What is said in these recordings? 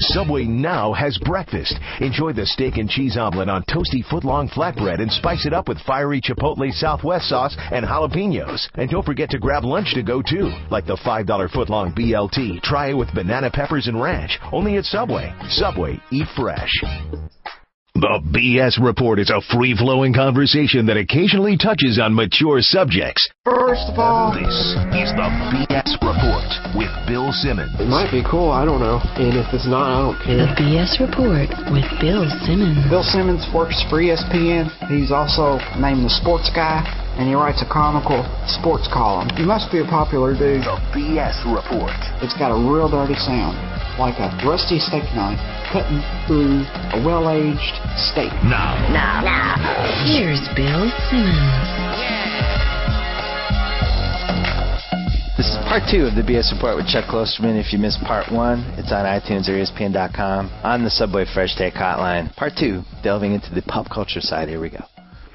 Subway now has breakfast. Enjoy the steak and cheese omelet on toasty footlong flatbread and spice it up with fiery Chipotle Southwest sauce and jalapenos. And don't forget to grab lunch to go too, like the $5 footlong BLT. Try it with banana peppers and ranch, only at Subway. Subway, eat fresh. The BS Report is a free-flowing conversation that occasionally touches on mature subjects. First of all, this is the BS Report with Bill Simmons. It might be cool, I don't know. And if it's not, I don't care. The BS Report with Bill Simmons. Bill Simmons works for ESPN. He's also named the Sports Guy, and he writes a comical sports column. He must be a popular dude. The BS Report. It's got a real dirty sound, like a rusty steak knife cutting through a well-aged steak. Now. Here's Bill Simmons. This is part 2 of the BS Report with Chuck Klosterman. If you missed part 1, it's on iTunes or ESPN.com on the Subway Fresh Take Hotline. Part 2, delving into the pop culture side. Here we go.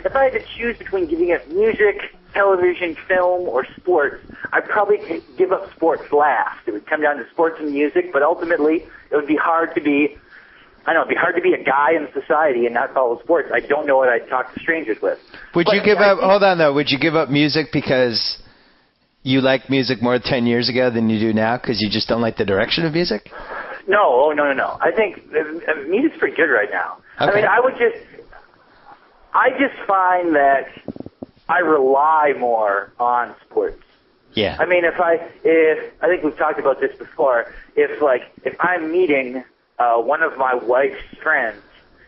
If I had to choose between giving up music, television, film, or sports, I'd probably give up sports last. It would come down to sports and music, but ultimately it would be hard to be, it'd be hard to be a guy in society and not follow sports. I don't know what I'd talk to strangers with. Would you give up music because you liked music more 10 years ago than you do now because you just don't like the direction of music? No. I think music's pretty good right now. Okay. I mean, I just find that I rely more on sports. Yeah. I mean, I think we've talked about this before. If I'm meeting one of my wife's friends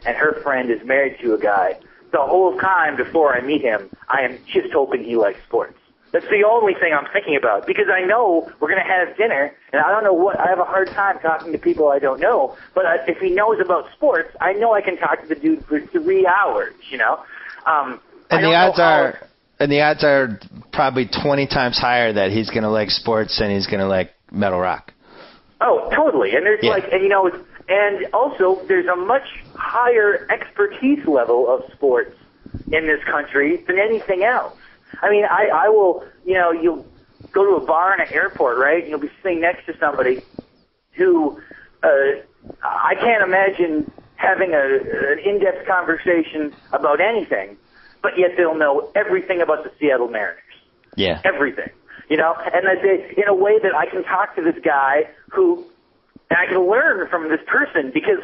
and her friend is married to a guy, the whole time before I meet him, I am just hoping he likes sports. That's the only thing I'm thinking about, because I know we're going to have dinner, and I don't know I have a hard time talking to people I don't know, but if he knows about sports, I know I can talk to the dude for 3 hours, you know? And the odds are probably 20 times higher that he's going to like sports and he's going to like metal rock. Oh, totally. And there's and also there's a much higher expertise level of sports in this country than anything else. I mean, I will, you'll go to a bar in an airport, right? And you'll be sitting next to somebody who I can't imagine having an in-depth conversation about anything, but yet they'll know everything about the Seattle Mariners. Yeah. Everything. And in a way that I can talk to this guy and I can learn from this person because,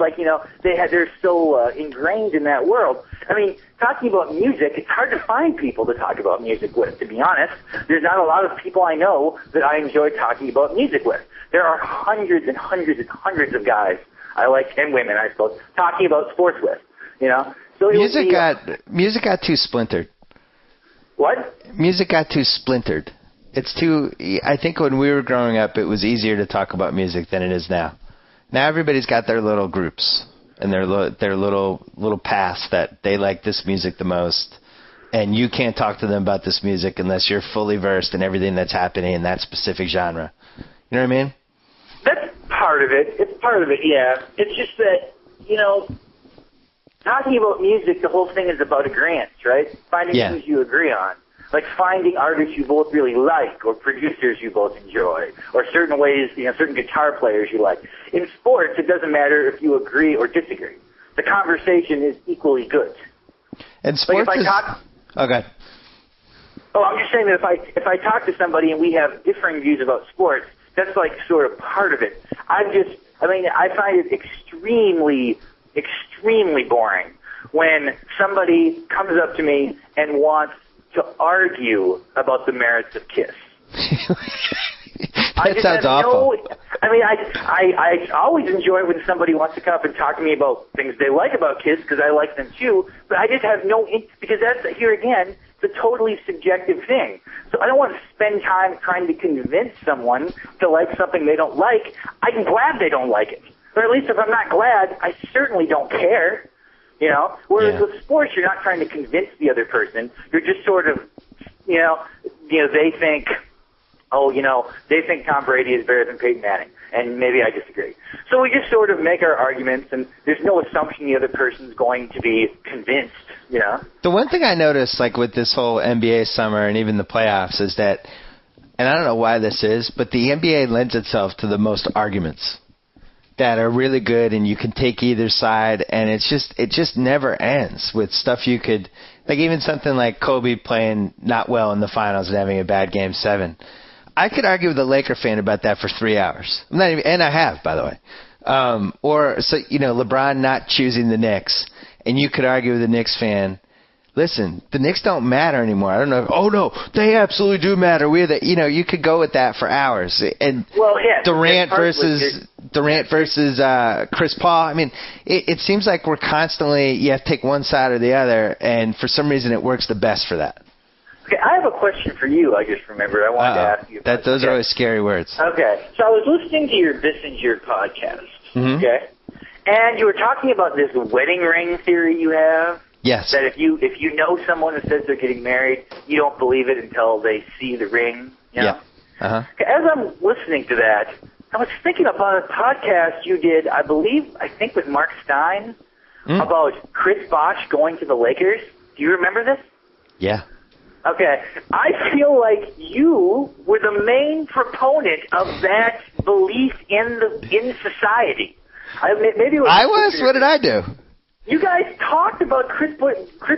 they're so ingrained in that world. I mean, talking about music, it's hard to find people to talk about music with, to be honest. There's not a lot of people I know that I enjoy talking about music with. There are hundreds and hundreds and hundreds of guys I like, and women, I suppose, talking about sports with, So music got too splintered. What? Music got too splintered. I think when we were growing up, it was easier to talk about music than it is now. Now everybody's got their little groups and their little paths that they like this music the most, and you can't talk to them about this music unless you're fully versed in everything that's happening in that specific genre. You know what I mean? That's part of it. It's part of it, yeah. It's just that, talking about music, the whole thing is about agreement, right? Finding things you agree on. Like finding artists you both really like, or producers you both enjoy, or certain ways, certain guitar players you like. In sports, it doesn't matter if you agree or disagree. The conversation is equally good. And sports Okay. Oh, I'm just saying that if I talk to somebody and we have differing views about sports, that's sort of part of it. I find it extremely, extremely boring when somebody comes up to me and wants to argue about the merits of KISS. That sounds awful. I always enjoy when somebody wants to come up and talk to me about things they like about KISS because I like them too, but I just have because that's, here again, it's a totally subjective thing. So I don't want to spend time trying to convince someone to like something they don't like. I'm glad they don't like it. Or at least if I'm not glad, I certainly don't care. Whereas with sports, you're not trying to convince the other person. You're just sort of, they think, they think Tom Brady is better than Peyton Manning, and maybe I disagree. So we just sort of make our arguments, and there's no assumption the other person's going to be convinced, The one thing I noticed, with this whole NBA summer and even the playoffs, is that, and I don't know why this is, but the NBA lends itself to the most arguments. that are really good, and you can take either side, and it just never ends with stuff you could, like even something like Kobe playing not well in the finals and having a bad Game 7. I could argue with a Laker fan about that for 3 hours. I'm not even, and I have, by the way. Or so LeBron not choosing the Knicks, and you could argue with a Knicks fan. Listen, the Knicks don't matter anymore. I don't know. Oh no, they absolutely do matter. You could go with that for hours. And Durant versus Chris Paul. I mean, it seems like we're constantly you have to take one side or the other, and for some reason it works the best for that. Okay, I have a question for you. I just remembered. I wanted to ask you. Those are always scary words. Okay, so I was listening to your Bissinger podcast. Mm-hmm. Okay, and you were talking about this wedding ring theory you have. Yes. That if you know someone who says they're getting married, you don't believe it until they see the ring. You know? Yeah. Uh-huh. As I'm listening to that, I was thinking about a podcast you did, I think with Mark Stein, about Chris Bosh going to the Lakers. Do you remember this? Yeah. Okay. I feel like you were the main proponent of that belief in society. Maybe it was I was. What did I do? You guys talked about Chris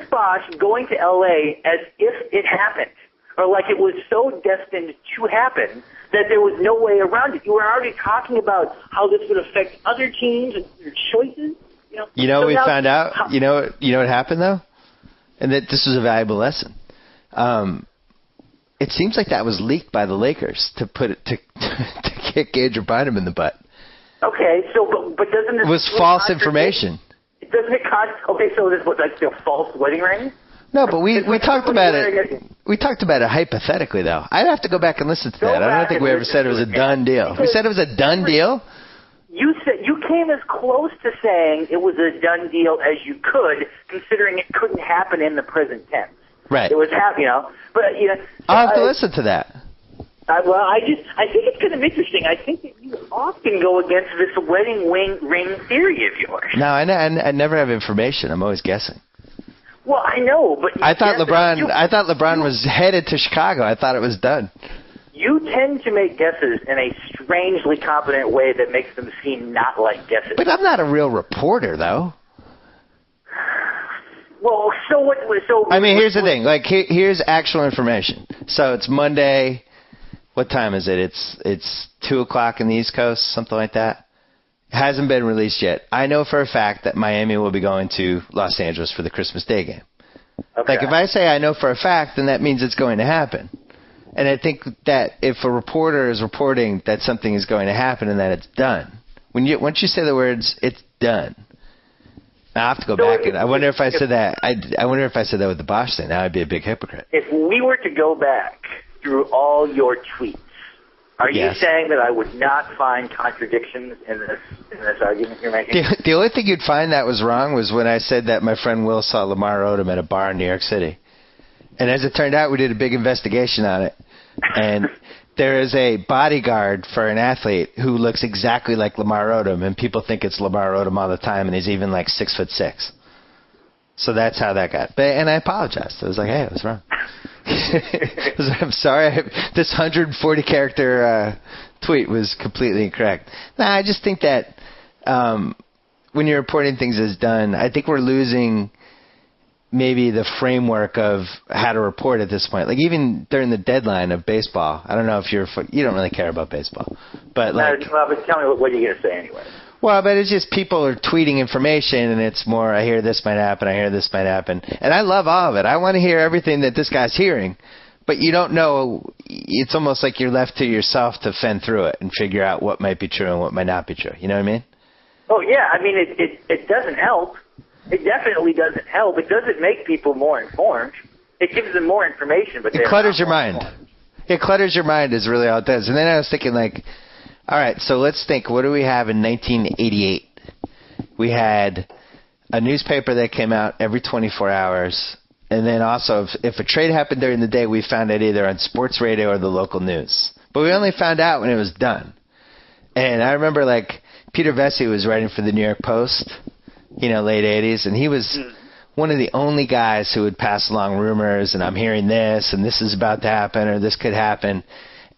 Bosh going to L.A. as if it happened, or like it was so destined to happen that there was no way around it. You were already talking about how this would affect other teams and their choices. You know what we found out? You know what happened though, and that this was a valuable lesson. It seems like that was leaked by the Lakers to kick Andrew Bynum in the butt. Okay, so but doesn't it was false information? Doesn't it okay, so this was like a false wedding ring? No, but we talked about it. We talked about it hypothetically, though. I'd have to go back and listen to that. I don't think we ever said it was a done deal. We said it was a done deal. You said you came as close to saying it was a done deal as you could, considering it couldn't happen in the present tense. Right. It was happening, but I'll have to listen to that. I think it's kind of interesting. I think that you often go against this wedding ring theory of yours. No, I never have information. I'm always guessing. Well, I know, but I thought LeBron was headed to Chicago. I thought it was done. You tend to make guesses in a strangely competent way that makes them seem not like guesses. But I'm not a real reporter, though. Well, so what? I mean, here's the thing. Like, here's actual information. So it's Monday. What time is it? It's 2:00 in the East Coast, something like that. It hasn't been released yet. I know for a fact that Miami will be going to Los Angeles for the Christmas Day game. Okay. Like, if I say I know for a fact, then that means it's going to happen. And I think that if a reporter is reporting that something is going to happen and that it's done, once you say the words, it's done. Now, I have to go back and I wonder if I said that. I wonder if I said that with the Bosh thing. Now I'd be a big hypocrite. If we were to go back through all your tweets, are you saying that I would not find contradictions in this argument you're making? The only thing you'd find that was wrong was when I said that my friend Will saw Lamar Odom at a bar in New York City. And as it turned out, we did a big investigation on it. And there is a bodyguard for an athlete who looks exactly like Lamar Odom, and people think it's Lamar Odom all the time, and he's even like 6'6". So that's how that got. And I apologized. I was like, hey, I was wrong. I'm sorry. This 140-character tweet was completely incorrect. No, I just think that when you're reporting things as done, I think we're losing maybe the framework of how to report at this point. Like even during the deadline of baseball, I don't know if you don't really care about baseball, but like. Well, but tell me what you're going to say anyway. Well, but it's just people are tweeting information, and it's more, I hear this might happen, I hear this might happen. And I love all of it. I want to hear everything that this guy's hearing. But you don't know. It's almost like you're left to yourself to fend through it and figure out what might be true and what might not be true. You know what I mean? Oh, yeah. I mean, it doesn't help. It definitely doesn't help. It doesn't make people more informed. It gives them more information, but it clutters your mind. It clutters your mind is really all it does. And then I was thinking, like, all right, so let's think. What do we have in 1988? We had a newspaper that came out every 24 hours. And then also, if a trade happened during the day, we found it either on sports radio or the local news. But we only found out when it was done. And I remember, like, Peter Vesey was writing for the New York Post, late 80s. And he was one of the only guys who would pass along rumors, and I'm hearing this, and this is about to happen, or this could happen.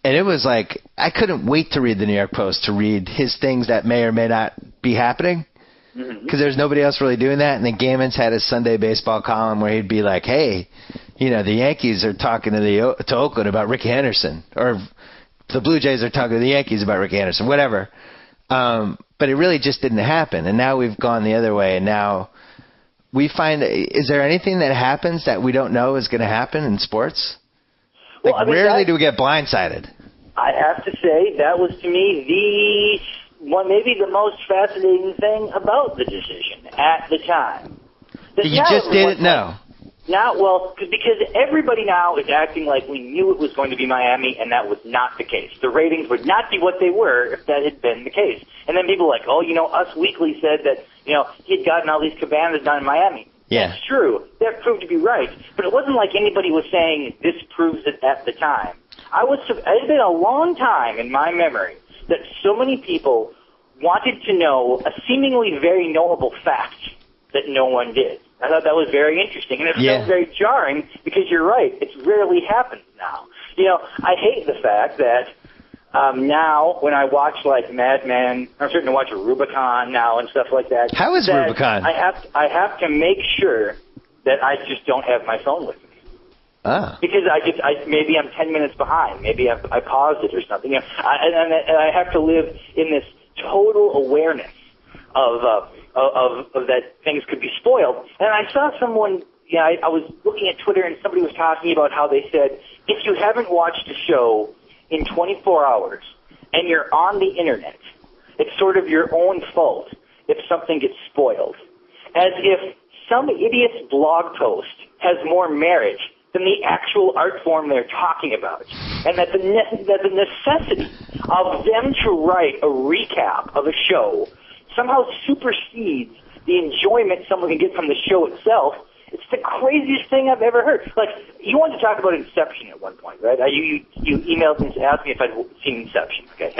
And it was like, I couldn't wait to read the New York Post, to read his things that may or may not be happening, because there's nobody else really doing that. And then Gaiman's had his Sunday baseball column where he'd be like, hey, the Yankees are talking to Oakland about Ricky Henderson, or the Blue Jays are talking to the Yankees about Ricky Henderson, whatever. But it really just didn't happen. And now we've gone the other way, and now we find, is there anything that happens that we don't know is going to happen in sports? Like, rarely do we get blindsided. I have to say, that was to me maybe the most fascinating thing about the decision at the time. You just didn't know. Because everybody now is acting like we knew it was going to be Miami, and that was not the case. The ratings would not be what they were if that had been the case. And then people were like, Us Weekly said that, he had gotten all these cabanas done in Miami. Yeah. That's true. That proved to be right. But it wasn't like anybody was saying this proves it at the time. It had been a long time in my memory that so many people wanted to know a seemingly very knowable fact that no one did. I thought that was very interesting, and it felt very jarring because you're right. It rarely happens now. I hate the fact that now when I watch like Mad Men, I'm starting to watch Rubicon now and stuff like that. How is Rubicon? I have to make sure that I just don't have my phone with me. Because maybe I'm 10 minutes behind. Maybe I paused it or something. And I have to live in this total awareness of that things could be spoiled. And I saw someone, I was looking at Twitter and somebody was talking about how they said, if you haven't watched a show in 24 hours and you're on the internet, it's sort of your own fault if something gets spoiled. As if some idiot's blog post has more merit than the actual art form they're talking about. And that the necessity of them to write a recap of a show somehow supersedes the enjoyment someone can get from the show itself. It's the craziest thing I've ever heard. Like, you wanted to talk about Inception at one point, right? You emailed and asked me if I'd seen Inception. Okay.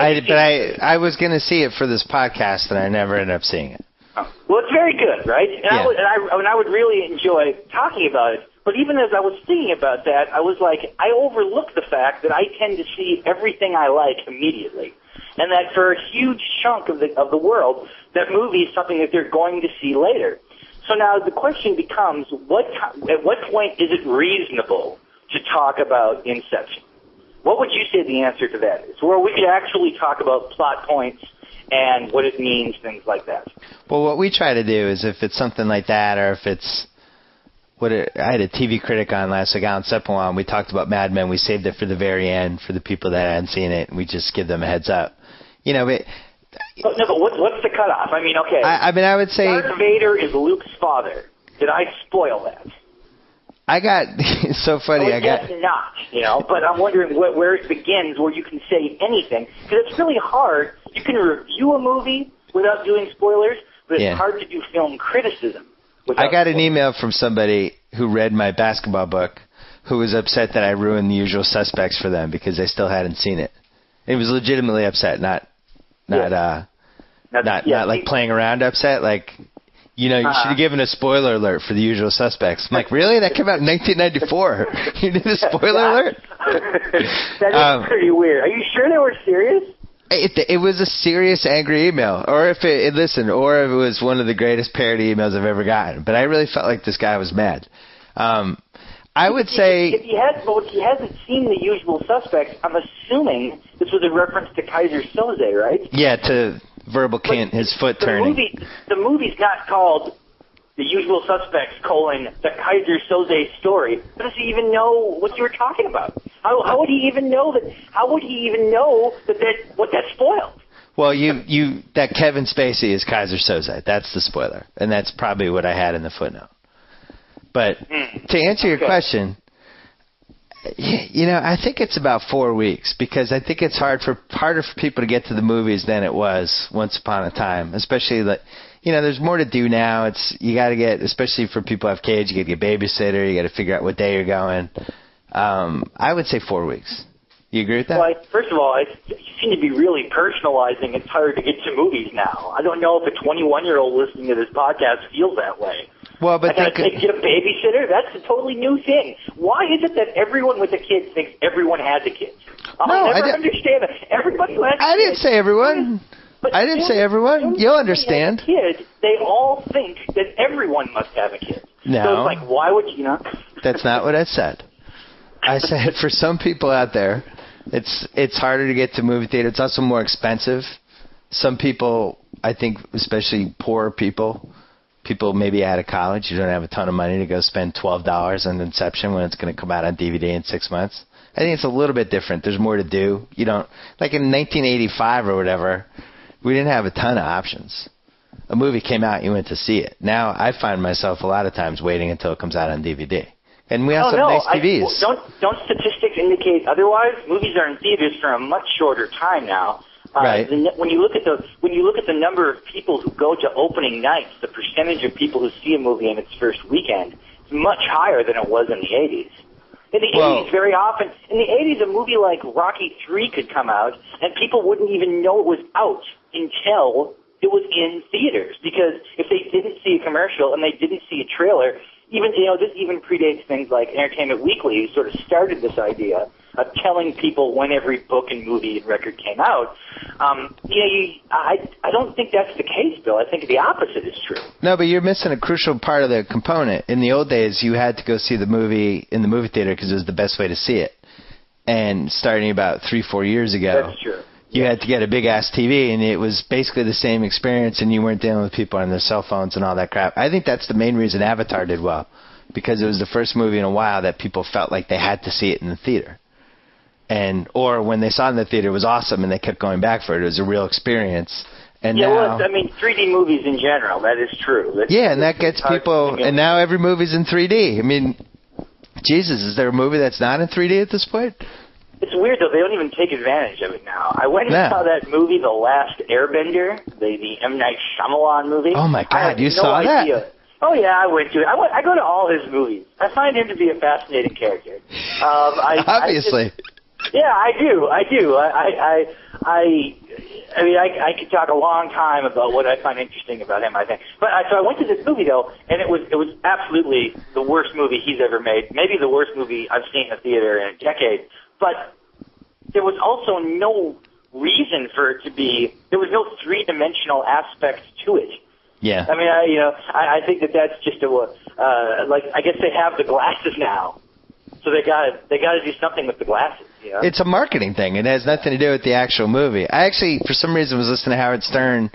I was going to see it for this podcast, and I never ended up seeing it. Oh. Well, it's very good, right? And I would really enjoy talking about it. But even as I was thinking about that, I was like, I overlook the fact that I tend to see everything I like immediately, and that for a huge chunk of the world, that movie is something that they're going to see later. So now the question becomes, at what point is it reasonable to talk about Inception? What would you say the answer to that is? Where we could actually talk about plot points and what it means, things like that. Well, what we try to do is if it's something like that, or if it's I had a TV critic on last week, Alan Sepelwan. We talked about Mad Men. We saved it for the very end for the people that hadn't seen it, and we just give them a heads up. But what's the cutoff? I mean, okay. I would say Darth Vader is Luke's father. Did I spoil that? It's so funny. I guess not, but I'm wondering where it begins, where you can say anything, because it's really hard. You can review a movie without doing spoilers, but it's hard to do film criticism. I got an email from somebody who read my basketball book who was upset that I ruined The Usual Suspects for them because they still hadn't seen it. He was legitimately upset, not like playing around upset. Like, you should have given a spoiler alert for The Usual Suspects. I'm like, really? That came out in 1994. You did a spoiler alert? That is pretty weird. Are you sure they were serious? It was a serious, angry email, or if it was one of the greatest parody emails I've ever gotten. But I really felt like this guy was mad. I would say if he hasn't seen The Usual Suspects, I'm assuming this was a reference to Kaiser Soze, right? Yeah, to Verbal Kint, his foot turning. The movie's not called The Usual Suspects: the Kaiser Soze story. How does he even know what you were talking about? How would he even know that? How would he even know what that spoiled? Well, that Kevin Spacey is Kaiser Soze. That's the spoiler, and that's probably what I had in the footnote. But to answer your question, I think it's about 4 weeks, because I think it's harder for people to get to the movies than it was once upon a time, especially there's more to do now. You got to get, especially for people who have kids, you got to get a babysitter, you got to figure out what day you're going. I would say 4 weeks. You agree with that? Well, first of all, you seem to be really personalizing it's hard to get to movies now. I don't know if a 21-year-old listening to this podcast feels that way. Well, but I gotta get a babysitter. That's a totally new thing. Why is it that everyone with a kid thinks everyone has a kid? I'll never understand that. Everybody who has a kid. I didn't say everyone. I didn't say everyone. You'll understand. Kid, they all think that everyone must have a kid. No. So it's like, why would you not? That's not what I said. I said for some people out there, it's harder to get to movie theater. It's also more expensive. Some people, I think, especially poor people maybe out of college, you don't have a ton of money to go spend $12 on Inception when it's going to come out on DVD in 6 months. I think it's a little bit different. There's more to do. You don't, like in 1985 or whatever, we didn't have a ton of options. A movie came out, you went to see it. Now I find myself a lot of times waiting until it comes out on DVD. And we have some nice TVs. Don't statistics indicate otherwise? Movies are in theaters for a much shorter time now. Right. When you look at the number of people who go to opening nights, the percentage of people who see a movie in its first weekend is much higher than it was in the 80s. In the 80s, very often, in the 80s, a movie like Rocky III could come out, and people wouldn't even know it was out until it was in theaters. Because if they didn't see a commercial and they didn't see a trailer, this even predates things like Entertainment Weekly, who sort of started this idea of telling people when every book and movie and record came out. I don't think that's the case, Bill. I think the opposite is true. No, but you're missing a crucial part of the component. In the old days, you had to go see the movie in the movie theater because it was the best way to see it. And starting about 3-4 years ago, that's true. You had to get a big-ass TV, and it was basically the same experience, and you weren't dealing with people on their cell phones and all that crap. I think that's the main reason Avatar did well, because it was the first movie in a while that people felt like they had to see it in the theater. Or when they saw it in the theater, it was awesome, and they kept going back for it. It was a real experience. And now, 3D movies in general, that is true. And that gets people, and now every movie's in 3D. I mean, Jesus, is there a movie that's not in 3D at this point? It's weird, though. They don't even take advantage of it now. I went and saw that movie, The Last Airbender, the M. Night Shyamalan movie. Oh, my God, you saw that? Oh, yeah, I went to it. I go to all his movies. I find him to be a fascinating character. Obviously. I do. I could talk a long time about what I find interesting about him, I think. But so I went to this movie, though, and it was absolutely the worst movie he's ever made. Maybe the worst movie I've seen in a theater in a decade. But there was also no reason for it to be. There was no three-dimensional aspect to it. Yeah. I mean, I think that's just I guess they have the glasses now, so they got to do something with the glasses. You know? It's a marketing thing. It has nothing to do with the actual movie. I actually, for some reason, was listening to Howard Stern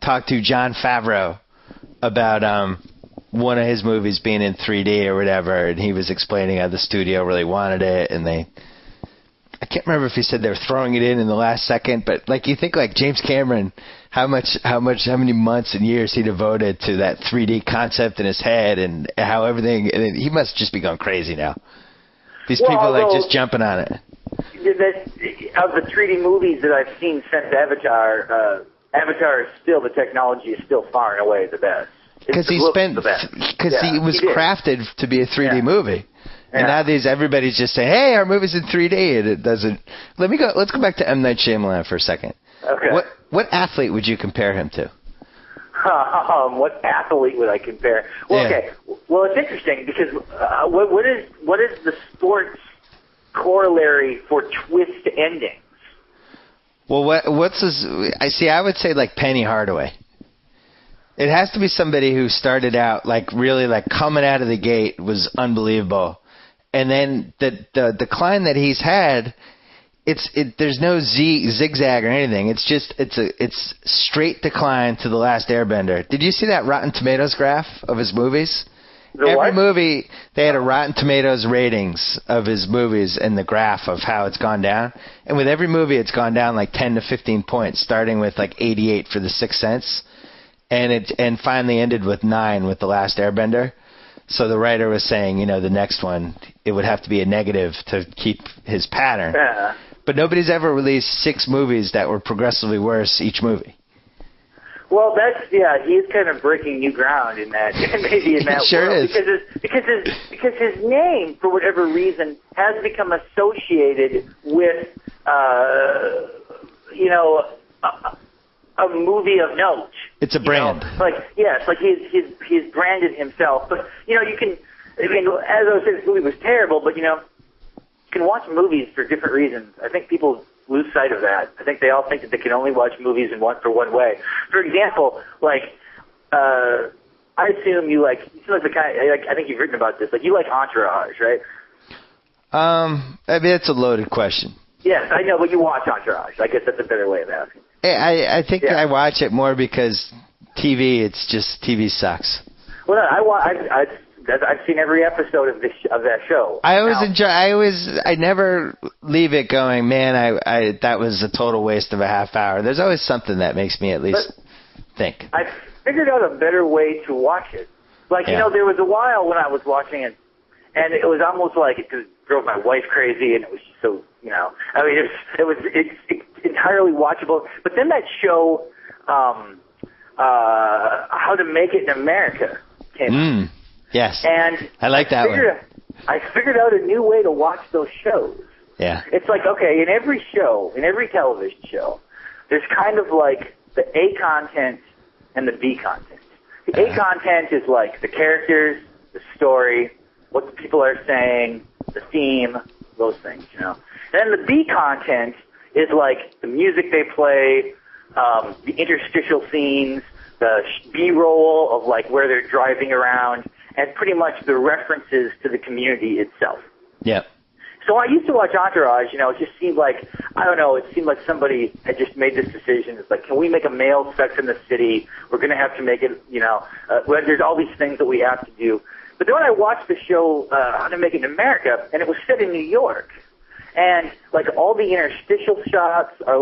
talk to Jon Favreau about one of his movies being in 3D or whatever, and he was explaining how the studio really wanted it, and I can't remember if he said they were throwing it in the last second, but like you think like James Cameron, how many months and years he devoted to that 3D concept in his head, and how everything, and he must just be going crazy now. These people are just jumping on it. Of the 3D movies that I've seen since Avatar, Avatar is still, the technology is still far and away the best. Because he was crafted to be a 3D movie. And now everybody's just saying, "Hey, our movie's in 3D," and it doesn't. Let's go back to M. Night Shyamalan for a second. Okay. What athlete would you compare him to? What athlete would I compare? Well, okay. Well, it's interesting because what is the sports corollary for twist endings? Well, what's his? I would say like Penny Hardaway. It has to be somebody who started out really coming out of the gate was unbelievable. And then the decline that he's had, there's no zigzag or anything. It's straight decline to The Last Airbender. Did you see that Rotten Tomatoes graph of his movies? Every movie, they had a Rotten Tomatoes ratings of his movies and the graph of how it's gone down. And with every movie, it's gone down 10 to 15 points, starting with 88 for The Sixth Sense. And finally ended with 9 with The Last Airbender. So the writer was saying, the next one, it would have to be a negative to keep his pattern. Yeah. But nobody's ever released 6 movies that were progressively worse each movie. Well, he's kind of breaking new ground in that, maybe in that sure world. Is. Because his name, for whatever reason, has become associated with, a movie of note. It's a brand. Like, yes, like he's branded himself. But, you can, as I was saying, this movie was terrible, but, you can watch movies for different reasons. I think people lose sight of that. I think they all think that they can only watch movies in one way. For example, I assume you seem like the kind, I think you've written about this, you like Entourage, right? It's a loaded question. Yes, I know, but you watch Entourage. I guess that's a better way of asking. I think I watch it more because TV sucks. Well, I've seen every episode of that show. I always enjoy. I never leave it going, man. I that was a total waste of a half hour. There's always something that makes me at least think. I figured out a better way to watch it. There was a while when I was watching it, and it was almost like it drove my wife crazy, and it was just so, it's entirely watchable. But then that show, How to Make It in America, came out. Yes. And I like that one. I figured out a new way to watch those shows. Yeah. It's okay, in every television show, there's kind of the A content and the B content. The A content is the characters, the story, what the people are saying, the theme, those things, And then the B content is the music they play, the interstitial scenes, the B-roll of where they're driving around, and pretty much the references to the community itself. Yep. So I used to watch Entourage, it just seemed it seemed like somebody had just made this decision. It's can we make a male Sex in the City? We're going to have to make it, there's all these things that we have to do. But then when I watched the show, How to Make It in America, and it was set in New York, and all the interstitial shots are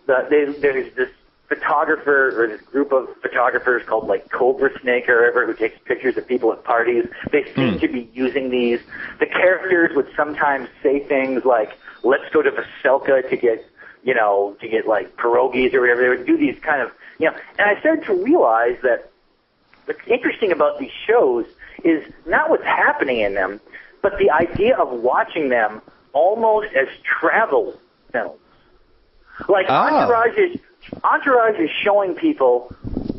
there's this photographer or this group of photographers called Cobra Snake or whatever who takes pictures of people at parties. They seem to be using these. The characters would sometimes say things like, let's go to Veselka to get pierogies or whatever. They would do these kind of, and I started to realize that what's interesting about these shows is not what's happening in them, but the idea of watching them almost as travel films. Entourage is showing people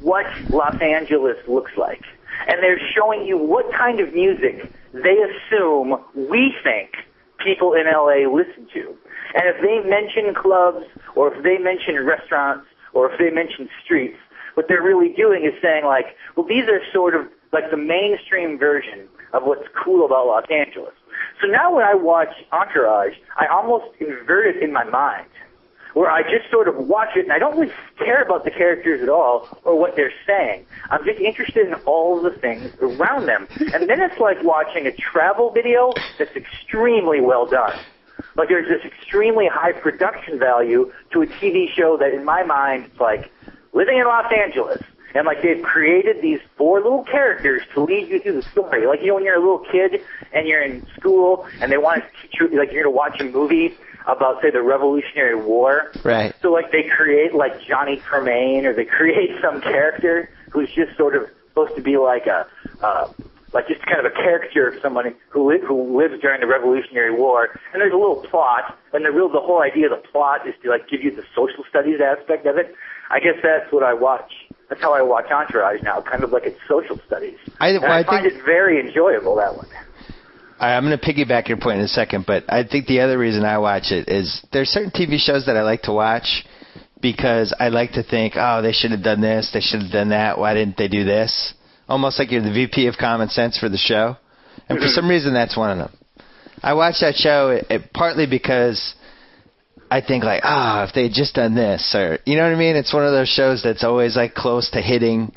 what Los Angeles looks like. And they're showing you what kind of music they assume we think people in L.A. listen to. And if they mention clubs, or if they mention restaurants, or if they mention streets, what they're really doing is saying, these are sort of the mainstream version of what's cool about Los Angeles. So now when I watch Entourage, I almost invert it in my mind, where I just sort of watch it, and I don't really care about the characters at all or what they're saying. I'm just interested in all of the things around them. And then it's like watching a travel video that's extremely well done. There's this extremely high production value to a TV show that, in my mind, it's living in Los Angeles. And they've created these 4 little characters to lead you through the story. When you're a little kid and you're in school and they want to teach you, you're going to watch a movie about, say, the Revolutionary War. Right. So, they create, Johnny Tremaine, or they create some character who's just sort of supposed to be just kind of a caricature of somebody who lives during the Revolutionary War. And there's a little plot, and the whole idea of the plot is to, give you the social studies aspect of it. I guess that's what I watch. That's how I watch Entourage now, kind of it's social studies. I find it very enjoyable, that one. I'm going to piggyback your point in a second, but I think the other reason I watch it is there's certain TV shows that I like to watch because I like to think, oh, they should have done this, they should have done that, why didn't they do this? Almost like you're the VP of Common Sense for the show. And for some reason, that's one of them. I watch that show partly because I think if they had just done this, or, you know what I mean? It's one of those shows that's always close to hitting,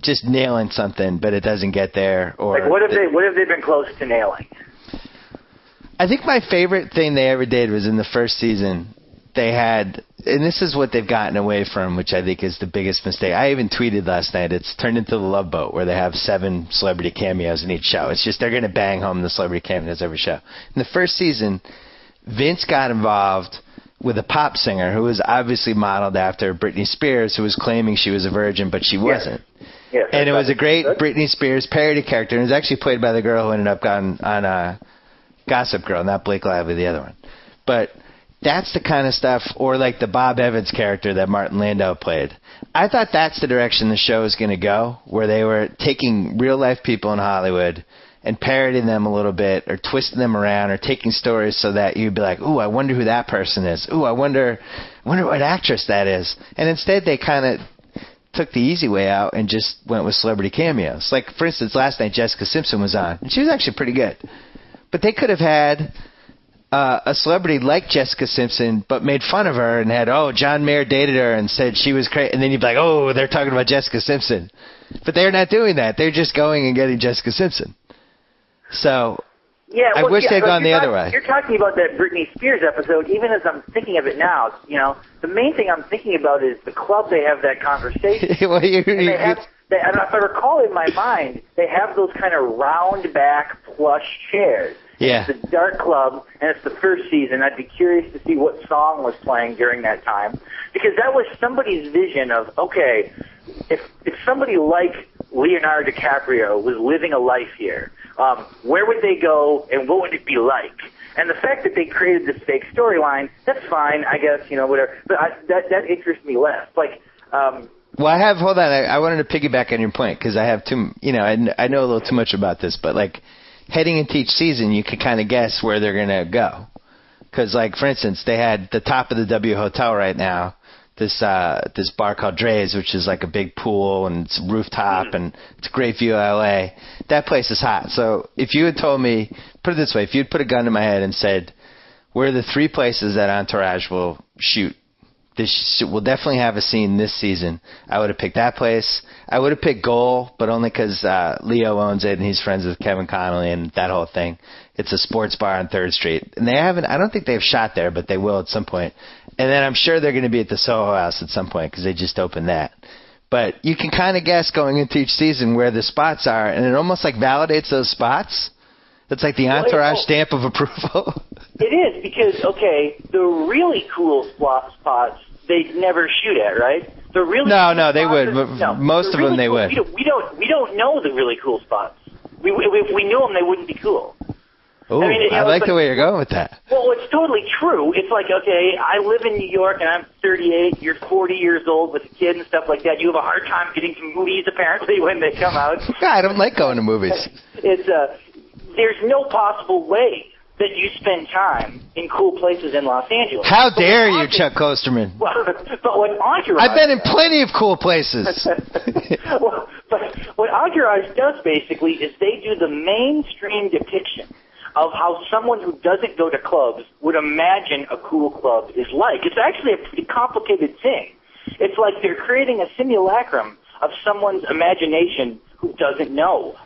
just nailing something, but it doesn't get there. Or what have they been close to nailing? I think my favorite thing they ever did was in the first season. They had, and this is what they've gotten away from, which I think is the biggest mistake. I even tweeted last night, it's turned into the Love Boat, where they have 7 celebrity cameos in each show. It's just they're going to bang home the celebrity cameos every show. In the first season, Vince got involved with a pop singer who was obviously modeled after Britney Spears, who was claiming she was a virgin, but she wasn't. Yes, and it was a great Britney Spears parody character, and it was actually played by the girl who ended up on Gossip Girl, not Blake Lively, the other one. But That's the kind of stuff, or like the Bob Evans character that Martin Landau played. I thought that's the direction the show was going to go, where they were taking real-life people in Hollywood and parodying them a little bit, or twisting them around, or taking stories so that you'd be like, ooh, I wonder who that person is. Ooh, I wonder what actress that is. And instead they kind of took the easy way out and just went with celebrity cameos. Like, for instance, last night Jessica Simpson was on, and she was actually pretty good. But they could have had a celebrity like Jessica Simpson, but made fun of her and had, John Mayer dated her and said she was crazy. And then you'd be like, they're talking about Jessica Simpson. But they're not doing that. They're just going and getting Jessica Simpson. So I wish they'd gone the other way. You're talking about that Britney Spears episode. Even as I'm thinking of it now, the main thing I'm thinking about is the club they have that conversation. Well, and if I recall in my mind, they have those kind of round back plush chairs. Yeah. It's a dark club, and it's the first season. I'd be curious to see what song was playing during that time, because that was somebody's vision of, okay, if somebody like Leonardo DiCaprio was living a life here, where would they go, and what would it be like? And the fact that they created this fake storyline, that's fine, I guess, whatever. But that interests me less. Like, well, hold on. I wanted to piggyback on your point, because I have I know a little too much about this, but like, heading into each season, you can kind of guess where they're going to go. Because, like, for instance, they had the top of the W Hotel right now, this bar called Dre's, which is like a big pool, and it's rooftop, and it's a great view of L.A. That place is hot. So if you had told me, put it this way, if you'd put a gun to my head and said, where are the 3 places that Entourage will shoot? We'll definitely have a scene this season. I would have picked that place. I would have picked Goal, but only because Leo owns it and he's friends with Kevin Connolly and that whole thing. It's a sports bar on 3rd Street. And I don't think they've shot there, but they will at some point. And then I'm sure they're going to be at the Soho House at some point because they just opened that. But you can kind of guess going into each season where the spots are, and it almost like validates those spots. It's like the Entourage stamp of approval. It is, because, okay, the really cool spots they'd never shoot at, right? The really no, they would. Most of them they would. We don't know the really cool spots. If we knew them, they wouldn't be cool. Ooh, I like the way you're going with that. Well, it's totally true. It's like, okay, I live in New York, and I'm 38. You're 40 years old with a kid and stuff like that. You have a hard time getting to movies, apparently, when they come out. I don't like going to movies. There's no possible way that you spend time in cool places in Los Angeles. How dare you, Chuck Klosterman? But what Entourage... I've been in plenty of cool places. But what Entourage does, basically, is they do the mainstream depiction of how someone who doesn't go to clubs would imagine a cool club is like. It's actually a pretty complicated thing. It's like they're creating a simulacrum of someone's imagination who doesn't know.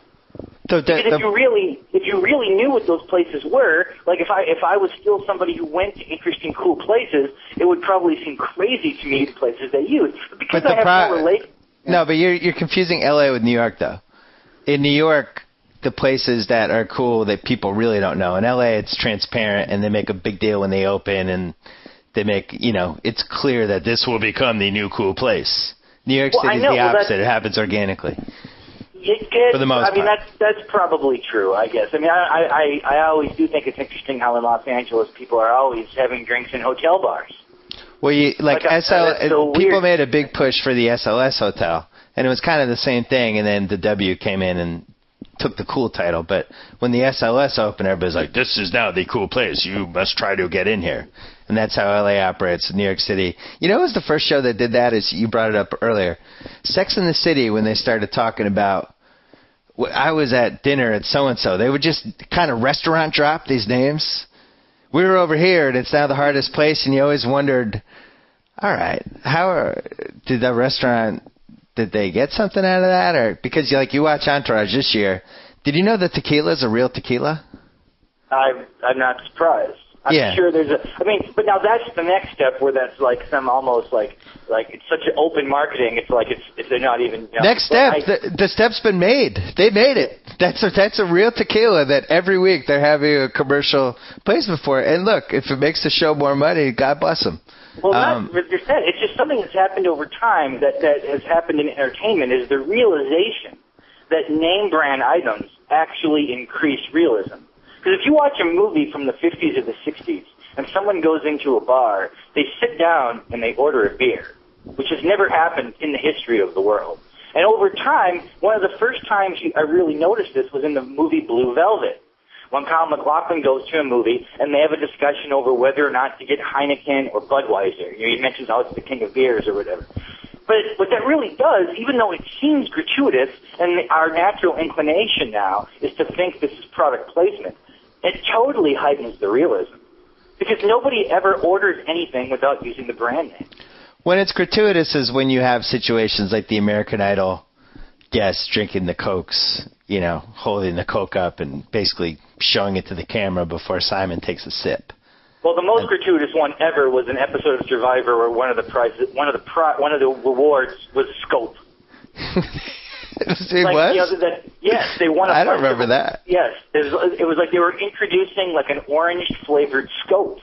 Because if you really knew what those places were, like if I was still somebody who went to interesting, cool places, it would probably seem crazy to me the places they use. But because I have no relation. No, but you're confusing L.A. with New York, though. In New York, the places that are cool that people really don't know. In L.A., it's transparent, and they make a big deal when they open, and they make, it's clear that this will become the new cool place. New York City is the opposite. It happens organically. For the most part. That's probably true, I guess. I mean, I always do think it's interesting how in Los Angeles people are always having drinks in hotel bars. Well, people made a big push for the SLS hotel, and it was kind of the same thing, and then the W came in and took the cool title. But when the SLS opened, everybody's like, this is now the cool place. You must try to get in here. And that's how LA operates, New York City. You know what was the first show that did that? Is you brought it up earlier. Sex and the City, when they started talking about, I was at dinner at so-and-so, they would just kind of restaurant drop these names. We were over here, and it's now the hardest place, and you always wondered, all right, did the restaurant, did they get something out of that? Or because you watch Entourage this year, did you know that tequila is a real tequila? I'm not surprised. I'm sure there's but now that's the next step where that's like some almost like it's such an open marketing. It's like if they're not even. Next step, the step's been made. They made it. That's a real tequila that every week they're having a commercial placement for. And look, if it makes the show more money, God bless them. Well, it's just something that's happened over time that has happened in entertainment is the realization that name brand items actually increase realism. Because if you watch a movie from the 50s or the 60s, and someone goes into a bar, they sit down and they order a beer, which has never happened in the history of the world. And over time, one of the first times I really noticed this was in the movie Blue Velvet, when Kyle MacLachlan goes to a movie and they have a discussion over whether or not to get Heineken or Budweiser. You know, he mentions how it's the king of beers or whatever. But what that really does, even though it seems gratuitous, and our natural inclination now is to think this is product placement, it totally heightens the realism. Because nobody ever orders anything without using the brand name. When it's gratuitous is when you have situations like the American Idol guest drinking the Cokes, you know, holding the Coke up and basically showing it to the camera before Simon takes a sip. Well, the most gratuitous one ever was an episode of Survivor where one of the rewards was scope. It like, was? You know, yes, they won. I don't remember that. Yes, it was like they were introducing like an orange flavored scope.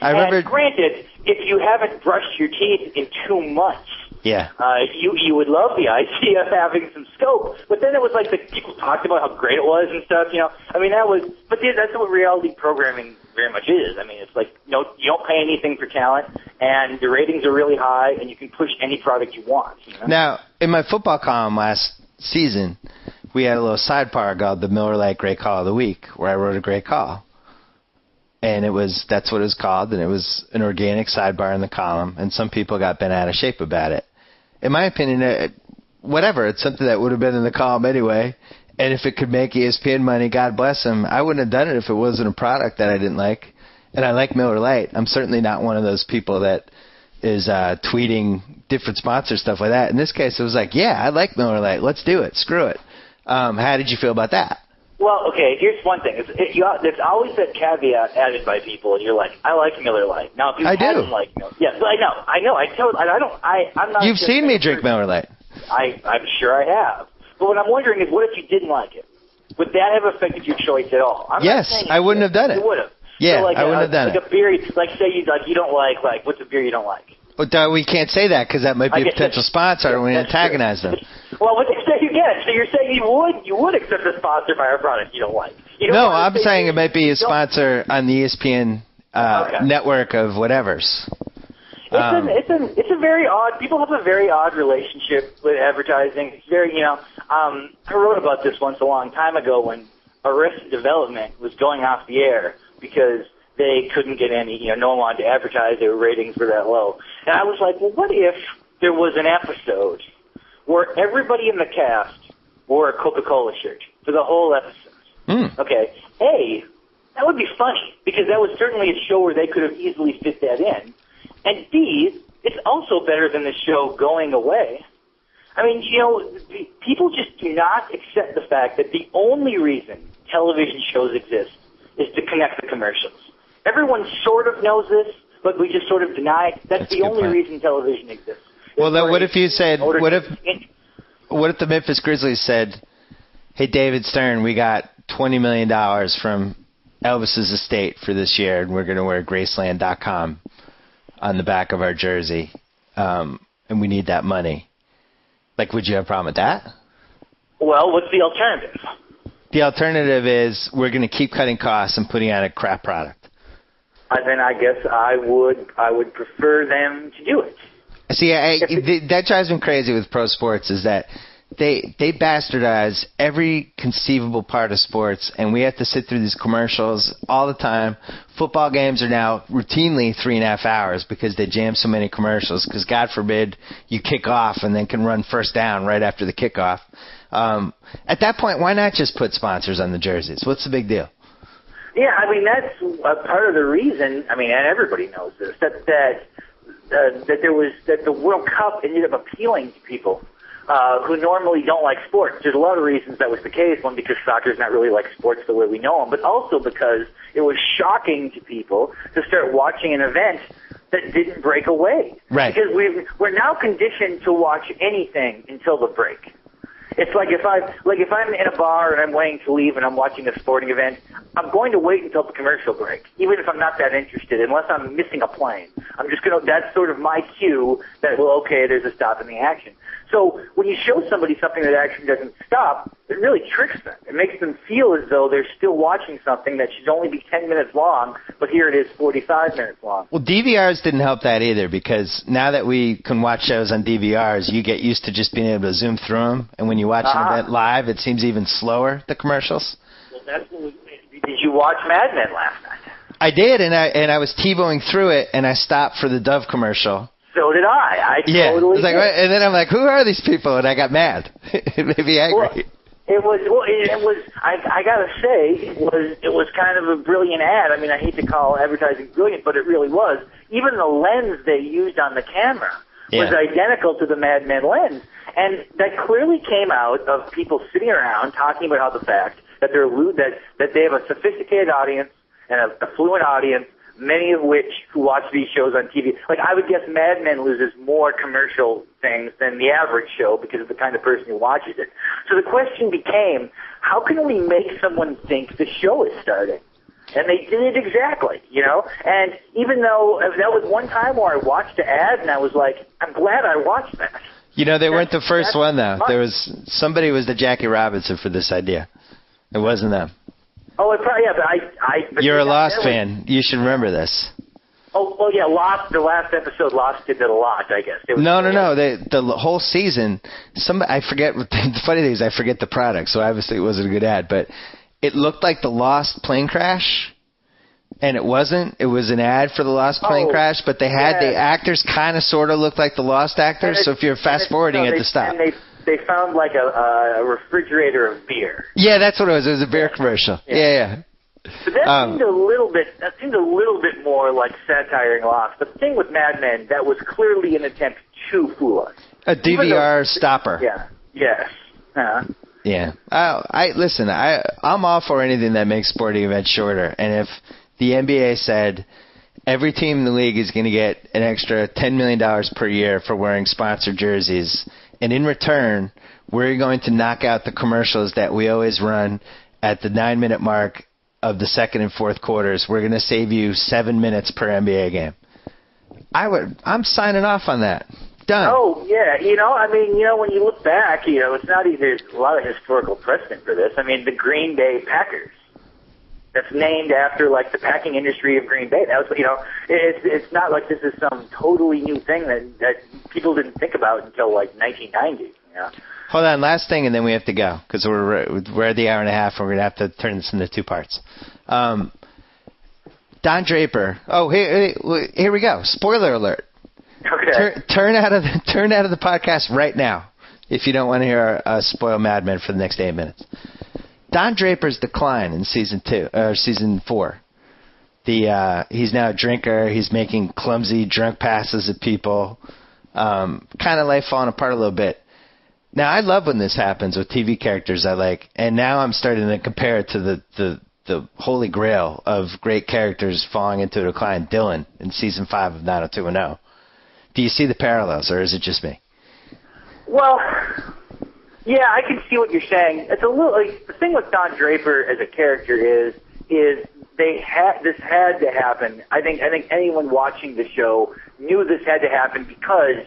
I remember. And granted, if you haven't brushed your teeth in 2 months, yeah, you would love the idea of having some scope. But then it was like the people talked about how great it was and stuff. You know, I mean that's what reality programming very much is. I mean, it's like you don't pay anything for talent, and the ratings are really high, and you can push any product you want. You know? Now, in my football column last season, we had a little sidebar called the Miller Lite Great Call of the Week, where I wrote a great call. And that's what it was called, and it was an organic sidebar in the column, and some people got bent out of shape about it. In my opinion, whatever, it's something that would have been in the column anyway, and if it could make ESPN money, God bless them. I wouldn't have done it if it wasn't a product that I didn't like, and I like Miller Lite. I'm certainly not one of those people that is tweeting different sponsor stuff like that. In this case, it was like, yeah, I like Miller Lite. Let's do it. Screw it. How did you feel about that? Well, okay, here's one thing. There's always that caveat added by people, and you're like, I like Miller Lite. Now, if you hadn't liked Miller Lite, yes, I'm not. You've seen me drink Miller Lite. I'm sure I have. But what I'm wondering is, what if you didn't like it? Would that have affected your choice at all? Yes, I wouldn't have done it. You would have. Yeah, so I wouldn't have done it. Like a beer, like say you don't like what's a beer you don't like? Well, we can't say that because that might be a potential sponsor and we antagonize them. Well, what they say you get. So you're saying you would accept a sponsor by a product you don't like. No, I'm saying it might be a sponsor on the ESPN network of whatevers. It's a very odd. People have a very odd relationship with advertising. It's very, I wrote about this once a long time ago when Arrested Development was going off the air because they couldn't get any, no one wanted to advertise. Their ratings were that low. And I was like, well, what if there was an episode where everybody in the cast wore a Coca-Cola shirt for the whole episode? Okay. A, that would be funny because that was certainly a show where they could have easily fit that in. And B, it's also better than the show going away. I mean, people just do not accept the fact that the only reason television shows exist is to connect the commercials. Everyone sort of knows this, but we just sort of deny it. That's the only reason television exists. Well, then what if you said, what if the Memphis Grizzlies said, hey, David Stern, we got $20 million from Elvis's estate for this year, and we're going to wear Graceland.com on the back of our jersey, and we need that money. Like, would you have a problem with that? Well, what's the alternative? The alternative is we're going to keep cutting costs and putting out a crap product. Then I guess I would prefer them to do it. See, that drives me crazy with pro sports is that they bastardize every conceivable part of sports, and we have to sit through these commercials all the time. Football games are now routinely 3.5 hours because they jam so many commercials because, God forbid, you kick off and then can run first down right after the kickoff. At that point, why not just put sponsors on the jerseys? What's the big deal? Yeah, I mean, that's a part of the reason, I mean, and everybody knows this, that the World Cup ended up appealing to people who normally don't like sports. There's a lot of reasons that was the case. One, because soccer is not really like sports the way we know them, but also because it was shocking to people to start watching an event that didn't break away. Right. Because we're now conditioned to watch anything until the break. It's like if I'm in a bar and I'm waiting to leave and I'm watching a sporting event, I'm going to wait until the commercial break, even if I'm not that interested, unless I'm missing a plane. That's sort of my cue that, well, okay, there's a stop in the action. So when you show somebody something that actually doesn't stop, it really tricks them. It makes them feel as though they're still watching something that should only be 10 minutes long, but here it is 45 minutes long. Well, DVRs didn't help that either, because now that we can watch shows on DVRs, you get used to just being able to zoom through them, and when you watch an event live, it seems even slower, the commercials. Well, did you watch Mad Men last night? I did, and I was TiVoing through it, and I stopped for the Dove commercial. So did I. Yeah. Totally It was like, did. and then I'm like, who are these people? And I got mad. It made me angry. I gotta say, it was kind of a brilliant ad. I mean, I hate to call advertising brilliant, but it really was. Even the lens they used on the camera was identical to the Mad Men lens. And that clearly came out of people sitting around talking about how the fact that that they have a sophisticated audience and a fluent audience, many of which who watch these shows on TV. Like, I would guess Mad Men loses more commercial things than the average show because of the kind of person who watches it. So the question became, how can we make someone think the show is starting? And they did it exactly, you know? And even though that was one time where I watched the ad and I was like, I'm glad I watched that. You know, they weren't the first one, though. Somebody was the Jackie Robinson for this idea. It wasn't them. Oh, it probably, yeah, but You're a Lost fan. You should remember this. Oh, well, yeah, Lost, the last episode, Lost did that a lot, I guess. No. The whole season, I forget, the funny thing is I forget the product, so obviously it wasn't a good ad, but it looked like the Lost plane crash, and it wasn't. It was an ad for the Lost plane crash, but they had the actors kind of sort of looked like the Lost actors, so if you're fast-forwarding, you have to stop. And they found like a refrigerator of beer. Yeah, that's what it was. It was a beer commercial. Yeah. But that seemed a little bit more like satiring Lost. The thing with Mad Men, that was clearly an attempt to fool us. A DVR stopper. Yeah. Yes. Yeah. I'm all for anything that makes sporting events shorter. And if the NBA said every team in the league is going to get an extra $10 million per year for wearing sponsored jerseys, and in return, we're going to knock out the commercials that we always run at the 9-minute mark of the second and fourth quarters. We're going to save you 7 minutes per NBA game. I'm signing off on that. Done. Oh, yeah. When you look back, it's not even, there's a lot of historical precedent for this. I mean, the Green Bay Packers. That's named after, like, the packing industry of Green Bay. That was, it's not like this is some totally new thing that people didn't think about until, like, 1990. Hold on, last thing, and then we have to go, because we're at the hour and a half, and we're going to have to turn this into 2 parts. Don Draper. Oh, here we go. Spoiler alert. Okay. Turn out of the podcast right now if you don't want to hear us spoil Mad Men for the next 8 minutes. Don Draper's decline in season 4. He's now a drinker. He's making clumsy drunk passes at people. Kind of life falling apart a little bit. Now, I love when this happens with TV characters I like, and now I'm starting to compare it to the holy grail of great characters falling into a decline, Dylan, in season 5 of 90210. Do you see the parallels, or is it just me? Well, yeah, I can see what you're saying. It's a little like, the thing with Don Draper as a character is this had to happen. I think anyone watching the show knew this had to happen, because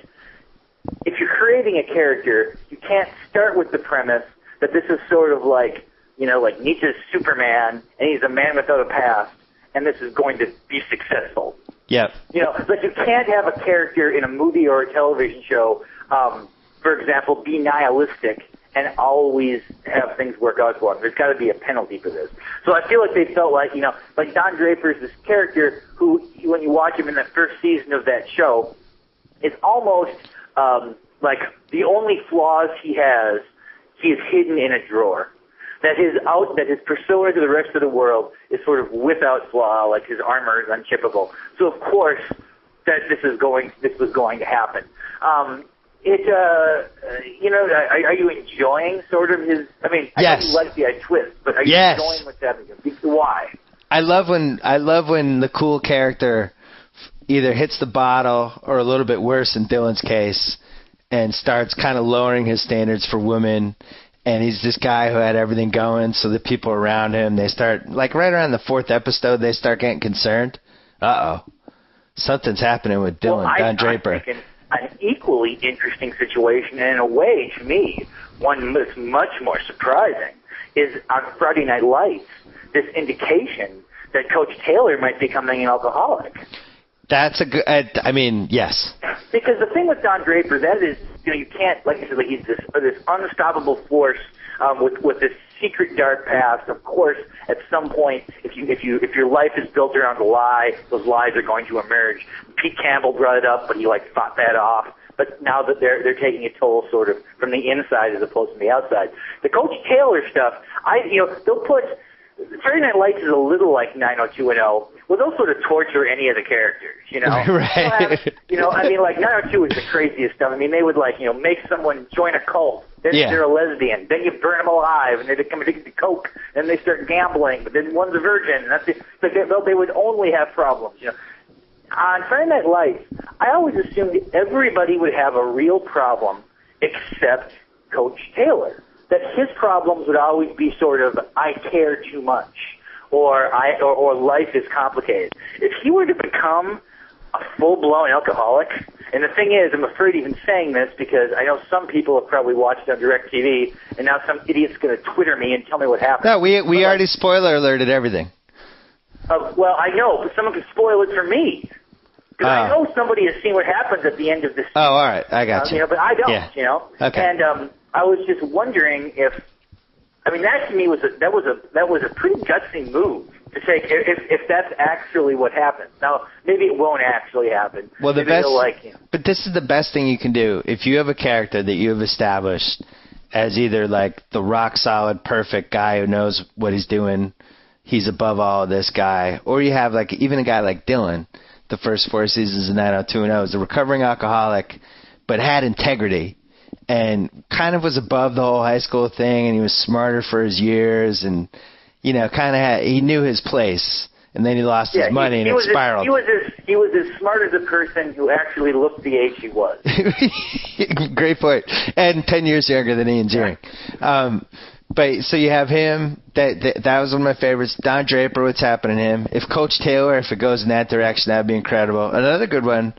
if you're creating a character, you can't start with the premise that this is sort of like, like Nietzsche's Superman, and he's a man without a past, and this is going to be successful. Yep. Like, you can't have a character in a movie or a television show, for example, be nihilistic and always have things work out for him. There's got to be a penalty for this. So I feel like they felt like, like Don Draper is this character who, when you watch him in the first season of that show, is almost like the only flaws he is hidden in a drawer. That his persona to the rest of the world is sort of without flaw, like his armor is unchippable. So of course that this was going to happen. Are you enjoying sort of his? I mean, yes. I know you like the twist, but are you enjoying what's happening? Why? I love when the cool character either hits the bottle or a little bit worse in Dylan's case, and starts kind of lowering his standards for women. And he's this guy who had everything going, so the people around him, they start, like right around the 4th episode, they start getting concerned. Uh-oh. Something's happening with Dylan, Don Draper. an equally interesting situation, and in a way, to me, one that's much more surprising, is on Friday Night Lights, this indication that Coach Taylor might be becoming an alcoholic. That's a good. I mean, yes. Because the thing with Don Draper, that is, you can't, like I said, like he's this unstoppable force with this secret dark past. Of course, at some point, if your life is built around a lie, those lies are going to emerge. Pete Campbell brought it up, but he fought that off. But now that they're taking a toll sort of from the inside as opposed to the outside. The Coach Taylor stuff, they'll put Friday Night Lights is a little like 90210. Well, they'll sort of torture any of the characters, Right. I mean, like 902 is the craziest stuff. I mean, they would make someone join a cult. Then they're a lesbian. Then you burn them alive, and they become addicted to coke. Then they start gambling, but then one's a virgin. And that's it. They would only have problems, On Friday Night Lights, I always assumed everybody would have a real problem except Coach Taylor. That his problems would always be sort of, I care too much, or life is complicated. If he were to become a full-blown alcoholic, and the thing is, I'm afraid even saying this because I know some people have probably watched it on DirecTV, and now some idiot's going to Twitter me and tell me what happened. No, we already spoiler alerted everything. Well, I know, but someone could spoil it for me. Because I know somebody has seen what happens at the end of this. Oh, all right, I got you. But I don't. Okay. And I was just wondering that to me was a pretty gutsy move to take if that's actually what happens. Now maybe it won't actually happen. Well, but this is the best thing you can do if you have a character that you have established as either like the rock solid, perfect guy who knows what he's doing, he's above all of this guy, or you have like even a guy like Dylan. The first 4 seasons of 90210 is a recovering alcoholic, but had integrity and kind of was above the whole high school thing, and he was smarter for his years, and he knew his place, and then he lost his money and it spiraled. He was as smart as a person who actually looked the age he was. Great point, and 10 years younger than Ian Ziering. But so you have him. That was one of my favorites. Don Draper, what's happening to him? If Coach Taylor, if it goes in that direction, that'd be incredible. Another good one,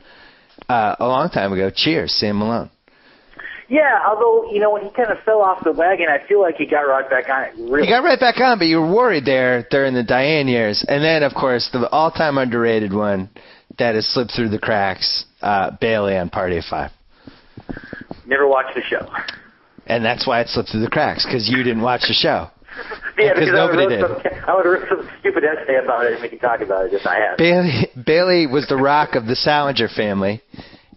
a long time ago. Cheers, Sam Malone. Yeah, although when he kind of fell off the wagon, I feel like he got right back on it. Really. He got right back on, but you were worried there during the Diane years, and then of course the all-time underrated one that has slipped through the cracks, Bailey on Party of Five. Never watched the show. And that's why it slipped through the cracks, because you didn't watch the show. Yeah, because nobody did. I would have written some stupid essay about it and we could talk about it if I had. Bailey was the rock of the Salinger family,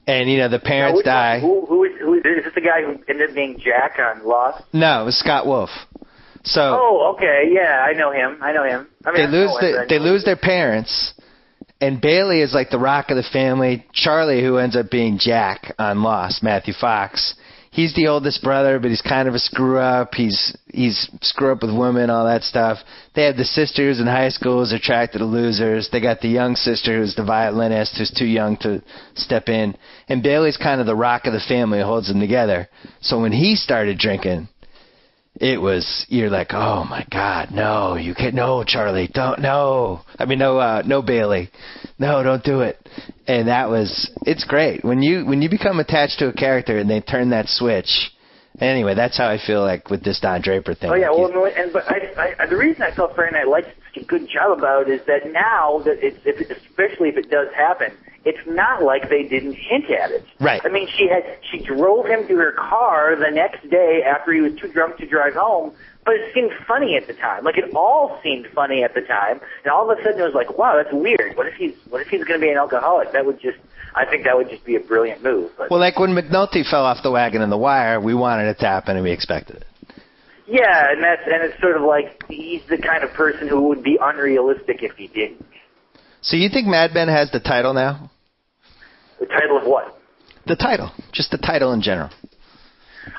and the parents die. Who is this the guy who ended up being Jack on Lost? No, it was Scott Wolf. So. Oh, okay, yeah, I know him. I mean, they lose their parents, and Bailey is like the rock of the family. Charlie, who ends up being Jack on Lost, Matthew Fox. He's the oldest brother, but he's kind of a screw-up. He's screw up with women, all that stuff. They have the sister who's in high school who's attracted to losers. They got the young sister who's the violinist who's too young to step in. And Bailey's kind of the rock of the family who holds them together. So when he started drinking, you're like, oh my God, no, you can't, no, Charlie, don't, no. I mean, no, Bailey, no, don't do it. And it's great when you become attached to a character and they turn that switch. Anyway, that's how I feel like with this Don Draper thing. Oh yeah, the reason I felt Friday Night Lights did a good job about it is that now that especially if it does happen, it's not like they didn't hint at it. Right. I mean, she drove him to her car the next day after he was too drunk to drive home, but it seemed funny at the time. Like, it all seemed funny at the time, and all of a sudden it was like, wow, that's weird. What if he's going to be an alcoholic? I think that would just be a brilliant move. But. Well, like when McNulty fell off the wagon in The Wire, we wanted it to happen and we expected it. Yeah, and it's sort of like he's the kind of person who would be unrealistic if he didn't. So you think Mad Men has the title now? The title of what? The title. Just the title in general.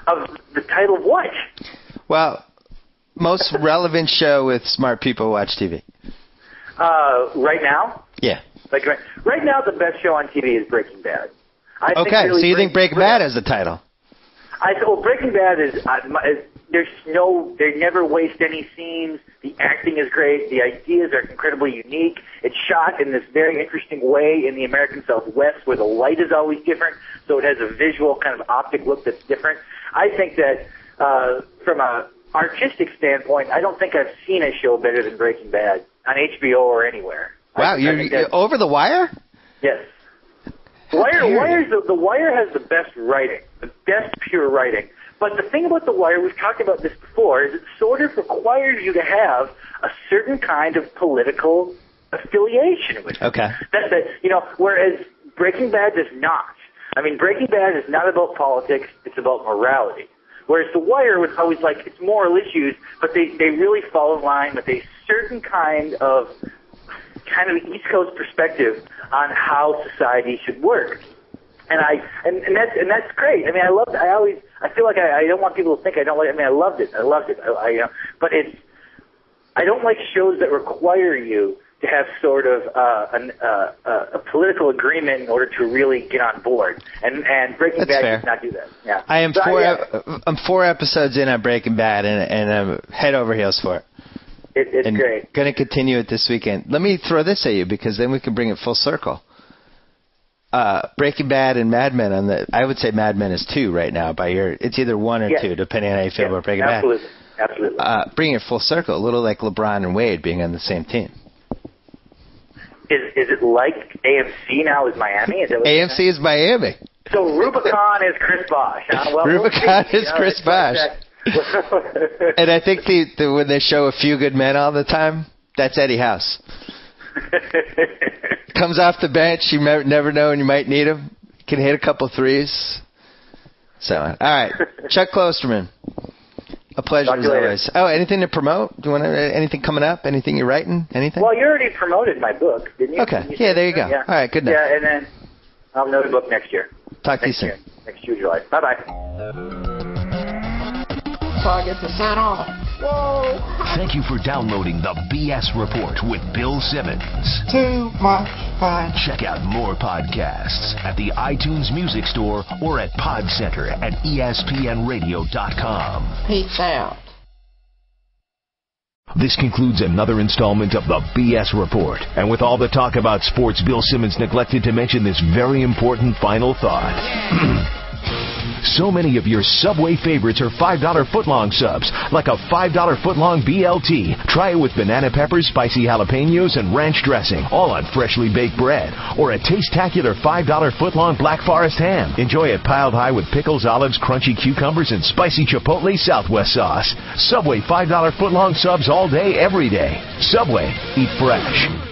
Of the title of what? Well, most relevant show with smart people who watch TV. Right now? Yeah. Like right now, the best show on TV is Breaking Bad. Okay, so you think Breaking Bad has the title? Breaking Bad they never waste any scenes. The acting is great. The ideas are incredibly unique. It's shot in this very interesting way in the American Southwest where the light is always different, so it has a visual kind of optic look that's different. I think that from a artistic standpoint, I don't think I've seen a show better than Breaking Bad on HBO or anywhere. Wow, you're Over the Wire? Yes. The Wire has the best writing, the best pure writing. But the thing about The Wire, we've talked about this before, is it sort of requires you to have a certain kind of political affiliation with it. Okay. Whereas Breaking Bad does not. I mean, Breaking Bad is not about politics, it's about morality. Whereas The Wire was always like, it's moral issues, but they really fall in line with a certain kind of East Coast perspective on how society should work. And that's great. I mean, I feel like I don't want people to think I don't like it. I mean, I loved it. But I don't like shows that require you to have sort of a political agreement in order to really get on board. And Breaking Bad does not do that. Yeah. I'm 4 episodes in on Breaking Bad, and I'm head over heels for it. It's great. Going to continue it this weekend. Let me throw this at you because then we can bring it full circle. Breaking Bad and Mad Men I would say Mad Men is 2 right now it's either 1 or 2 depending on how you feel about Breaking Bad. Absolutely. Bringing it full circle, a little like LeBron and Wade being on the same team. Is it like AMC now is Miami? Is that what AMC is Miami. So Rubicon is Chris Bosh. Huh? Well, Rubicon is Chris Bosh. And I think when they show A Few Good Men all the time, that's Eddie House. Comes off the bench, you never know when you might need him. Can hit a couple threes. So, all right, Chuck Klosterman, a pleasure as always. Oh, anything to promote? Do you want anything coming up? Anything you're writing? Anything? Well, you already promoted my book, didn't you? Okay. Yeah, there you go. Yeah. All right, good enough. Yeah, and then I'll have another book next year. Talk to you soon. Next July. Bye-bye. So I get to sign off. Whoa! Thank you for downloading the BS Report with Bill Simmons. Too much fun. Check out more podcasts at the iTunes Music Store or at PodCenter at ESPNRadio.com. Peace out. This concludes another installment of the BS Report. And with all the talk about sports, Bill Simmons neglected to mention this very important final thought. So many of your Subway favorites are $5 footlong subs, like a $5 footlong BLT. Try it with banana peppers, spicy jalapenos, and ranch dressing, all on freshly baked bread. Or a taste-tacular $5 footlong Black Forest ham. Enjoy it piled high with pickles, olives, crunchy cucumbers, and spicy Chipotle Southwest sauce. Subway $5 footlong subs all day, every day. Subway, eat fresh.